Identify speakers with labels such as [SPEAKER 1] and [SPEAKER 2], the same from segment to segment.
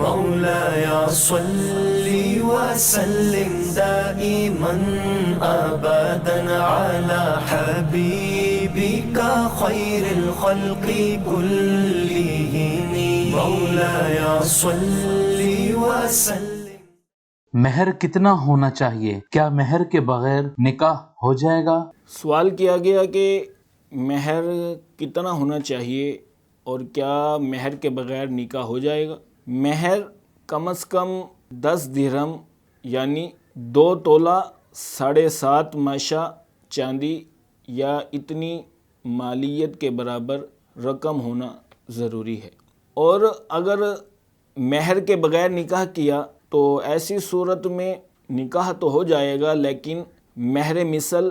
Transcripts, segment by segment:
[SPEAKER 1] مولاي صل وسلم دائما أبدا على حبيبك خير الخلق كلهم مولاي صل وسلم.
[SPEAKER 2] مہر کتنا ہونا چاہیے؟ کیا مہر کے بغیر نکاح ہو جائے گا؟
[SPEAKER 3] سوال کیا گیا کہ مہر کتنا ہونا چاہیے اور کیا مہر کے بغیر نکاح ہو جائے گا؟ مہر کم از کم 10 درہم یعنی 2 تولہ 7.5 ماشا چاندی یا اتنی مالیت کے برابر رقم ہونا ضروری ہے. اور اگر مہر کے بغیر نکاح کیا تو ایسی صورت میں نکاح تو ہو جائے گا لیکن مہر مثل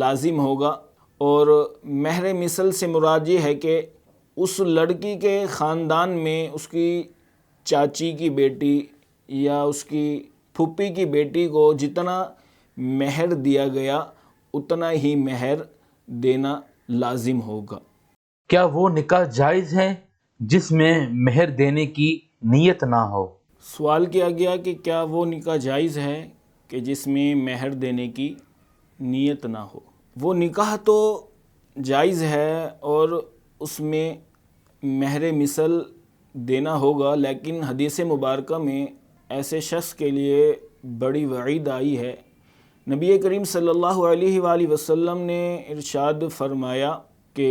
[SPEAKER 3] لازم ہوگا. اور مہر مثل سے مراد یہ ہے کہ اس لڑکی کے خاندان میں اس کی چاچی کی بیٹی یا اس کی پھوپھی کی بیٹی کو جتنا مہر دیا گیا اتنا ہی مہر دینا لازم ہوگا.
[SPEAKER 2] کیا وہ نکاح جائز ہے جس میں مہر دینے کی نیت نہ ہو؟
[SPEAKER 3] سوال کیا گیا کہ کیا وہ نکاح جائز ہے کہ جس میں مہر دینے کی نیت نہ ہو؟ وہ نکاح تو جائز ہے اور اس میں مہر مثل دینا ہوگا، لیکن حدیث مبارکہ میں ایسے شخص کے لیے بڑی وعید آئی ہے. نبی کریم صلی اللہ علیہ وآلہ وسلم نے ارشاد فرمایا کہ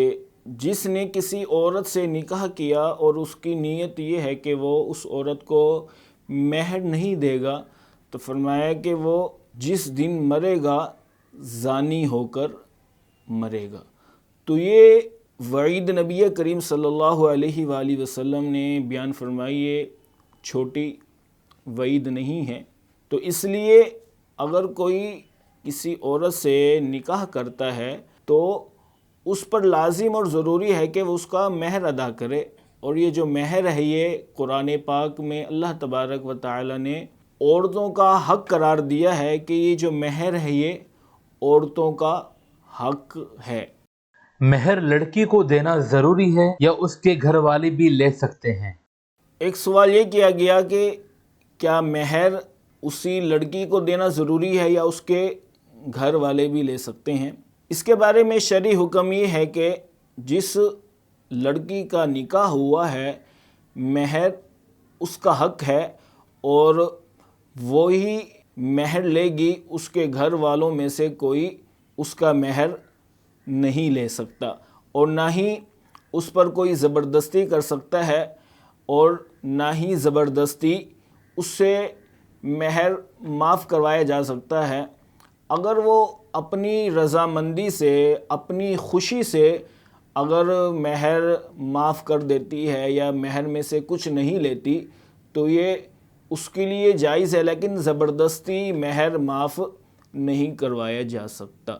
[SPEAKER 3] جس نے کسی عورت سے نکاح کیا اور اس کی نیت یہ ہے کہ وہ اس عورت کو مہر نہیں دے گا تو فرمایا کہ وہ جس دن مرے گا زانی ہو کر مرے گا. تو یہ وعید نبی کریم صلی اللہ علیہ وآلہ وسلم نے بیان فرمائی، یہ چھوٹی وعید نہیں ہے. تو اس لیے اگر کوئی کسی عورت سے نکاح کرتا ہے تو اس پر لازم اور ضروری ہے کہ وہ اس کا مہر ادا کرے. اور یہ جو مہر ہے یہ قرآن پاک میں اللہ تبارک و تعالی نے عورتوں کا حق قرار دیا ہے کہ یہ جو مہر ہے یہ عورتوں کا حق ہے.
[SPEAKER 2] مہر لڑکی کو دینا ضروری ہے یا اس کے گھر والے بھی لے سکتے ہیں؟
[SPEAKER 3] ایک سوال یہ کیا گیا کہ کیا مہر اسی لڑکی کو دینا ضروری ہے یا اس کے گھر والے بھی لے سکتے ہیں؟ اس کے بارے میں شرعی حکم یہ ہے کہ جس لڑکی کا نکاح ہوا ہے مہر اس کا حق ہے اور وہی مہر لے گی، اس کے گھر والوں میں سے کوئی اس کا مہر نہیں لے سکتا اور نہ ہی اس پر کوئی زبردستی کر سکتا ہے اور نہ ہی زبردستی اس سے مہر معاف کروایا جا سکتا ہے. اگر وہ اپنی رضامندی سے اپنی خوشی سے اگر مہر معاف کر دیتی ہے یا مہر میں سے کچھ نہیں لیتی تو یہ اس کے لیے جائز ہے، لیکن زبردستی مہر معاف نہیں کروایا جا سکتا.